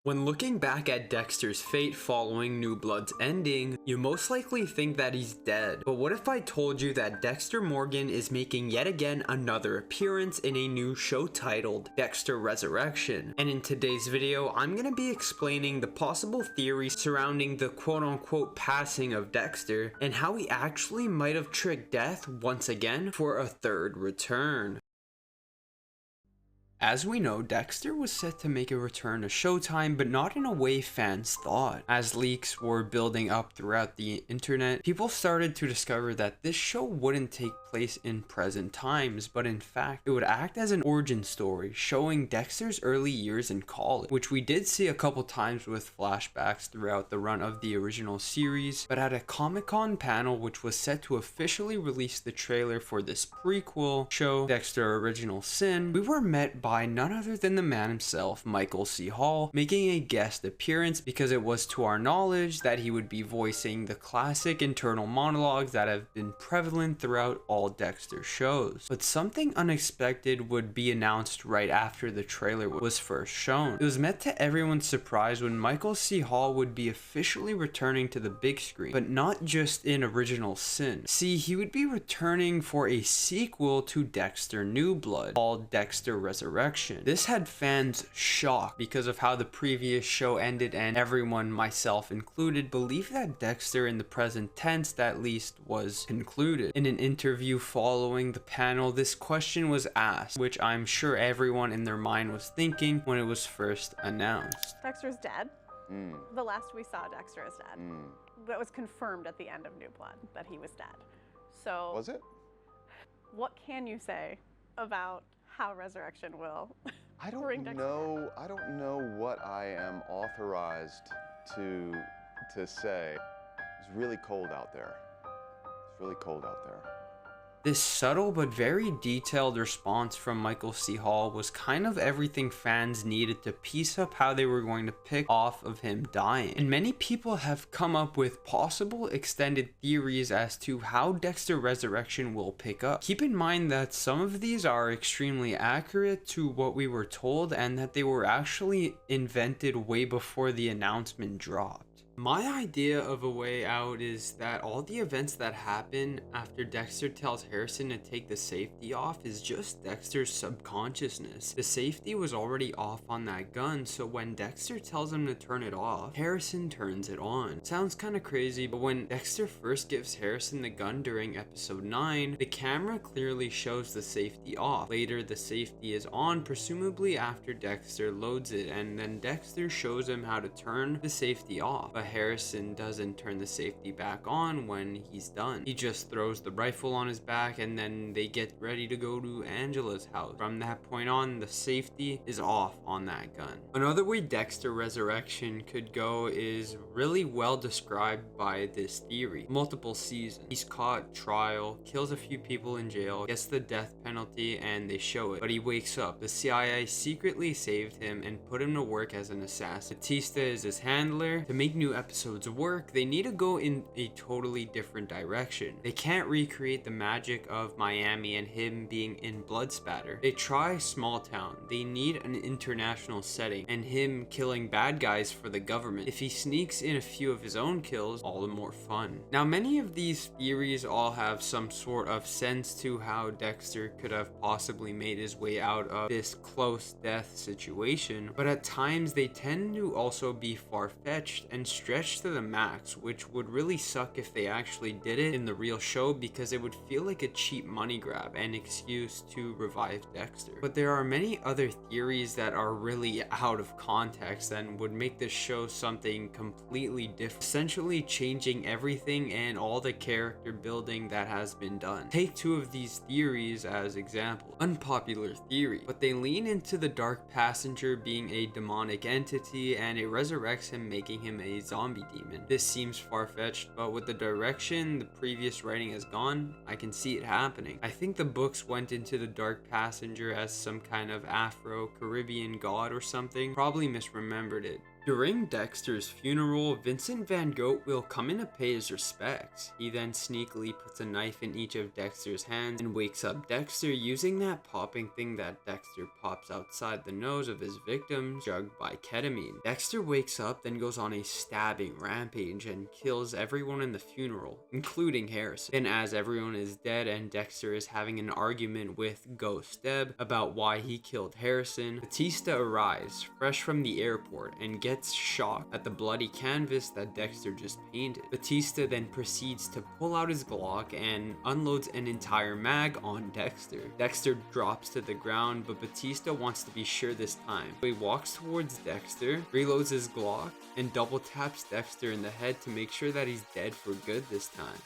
When looking back at Dexter's fate following New Blood's ending, you most likely think that he's dead. But what if I told you that Dexter Morgan is making yet again another appearance in a new show titled Dexter Resurrection? And in today's video, I'm gonna be explaining the possible theories surrounding the quote-unquote passing of Dexter and how he actually might have tricked death once again for a third return. As we know, Dexter was set to make a return to Showtime, but not in a way fans thought. As leaks were building up throughout the internet, people started to discover that this show wouldn't take place in present times, but in fact, it would act as an origin story, showing Dexter's early years in college, which we did see a couple times with flashbacks throughout the run of the original series. But at a Comic-Con panel, which was set to officially release the trailer for this prequel show, Dexter Original Sin, we were met by none other than the man himself, Michael C. Hall, making a guest appearance because it was to our knowledge that he would be voicing the classic internal monologues that have been prevalent throughout all Dexter shows. But something unexpected would be announced right after the trailer was first shown. It was met to everyone's surprise when Michael C. Hall would be officially returning to the big screen, but not just in Original Sin. See, he would be returning for a sequel to Dexter New Blood called Dexter Resurrection. This had fans shocked because of how the previous show ended, and everyone, myself included, believed that Dexter in the present tense at least was concluded. In an interview following the panel, this question was asked, which I'm sure everyone in their mind was thinking when it was first announced. Dexter's dead. The last we saw, Dexter is dead. That was confirmed at the end of New Blood, that he was dead. So Was it? what can you say about how Resurrection will I don't bring Dexter know. I don't know what I am authorized to say. It's really cold out there. It's really cold out there. This subtle but very detailed response from Michael C. Hall was kind of everything fans needed to piece up how they were going to pick off of him dying. And many people have come up with possible extended theories as to how Dexter Resurrection will pick up. Keep in mind that some of these are extremely accurate to what we were told, and that they were actually invented way before the announcement dropped. My idea of a way out is that all the events that happen after Dexter tells Harrison to take the safety off is just Dexter's subconsciousness. The safety was already off on that gun, so when Dexter tells him to turn it off, Harrison turns it on. Sounds kind of crazy, but when Dexter first gives Harrison the gun during episode 9, the camera clearly shows the safety off. Later, the safety is on, presumably after Dexter loads it, and then Dexter shows him how to turn the safety off. But Harrison doesn't turn the safety back on when he's done. He just throws the rifle on his back, and then they get ready to go to Angela's house. From that point on, the safety is off on that gun. Another way Dexter Resurrection could go is really well described by this theory. Multiple seasons. He's caught, trial, kills a few people in jail, gets the death penalty, and they show it. But he wakes up. The CIA secretly saved him and put him to work as an assassin. Batista is his handler. To make new episodes work, they need to go in a totally different direction. They can't recreate the magic of Miami and him being in blood spatter. They try small town. They need an international setting and him killing bad guys for the government. If he sneaks in a few of his own kills, all the more fun. Now, many of these theories all have some sort of sense to how Dexter could have possibly made his way out of this close death situation, but at times they tend to also be far-fetched and stretched to the max, which would really suck if they actually did it in the real show, because it would feel like a cheap money grab and excuse to revive Dexter. But there are many other theories that are really out of context and would make this show something completely different, essentially changing everything and all the character building that has been done. Take two of these theories as examples. Unpopular theory, but they lean into the Dark Passenger being a demonic entity, and it resurrects him, making him a zombie demon. This seems far-fetched, but with the direction the previous writing has gone, I can see it happening. I think the books went into the Dark Passenger as some kind of Afro-Caribbean god or something, probably misremembered it. During Dexter's funeral, Vincent Van Gogh will come in to pay his respects. He then sneakily puts a knife in each of Dexter's hands and wakes up Dexter using that popping thing that Dexter pops outside the nose of his victims, drugged by ketamine. Dexter wakes up, then goes on a stabbing rampage and kills everyone in the funeral, including Harrison. Then as everyone is dead and Dexter is having an argument with Ghost Deb about why he killed Harrison, Batista arrives, fresh from the airport, and gets shocked at the bloody canvas that Dexter just painted. Batista then proceeds to pull out his Glock and unloads an entire mag on Dexter. Dexter drops to the ground, but Batista wants to be sure this time. So he walks towards Dexter, reloads his Glock, and double taps Dexter in the head to make sure that he's dead for good this time.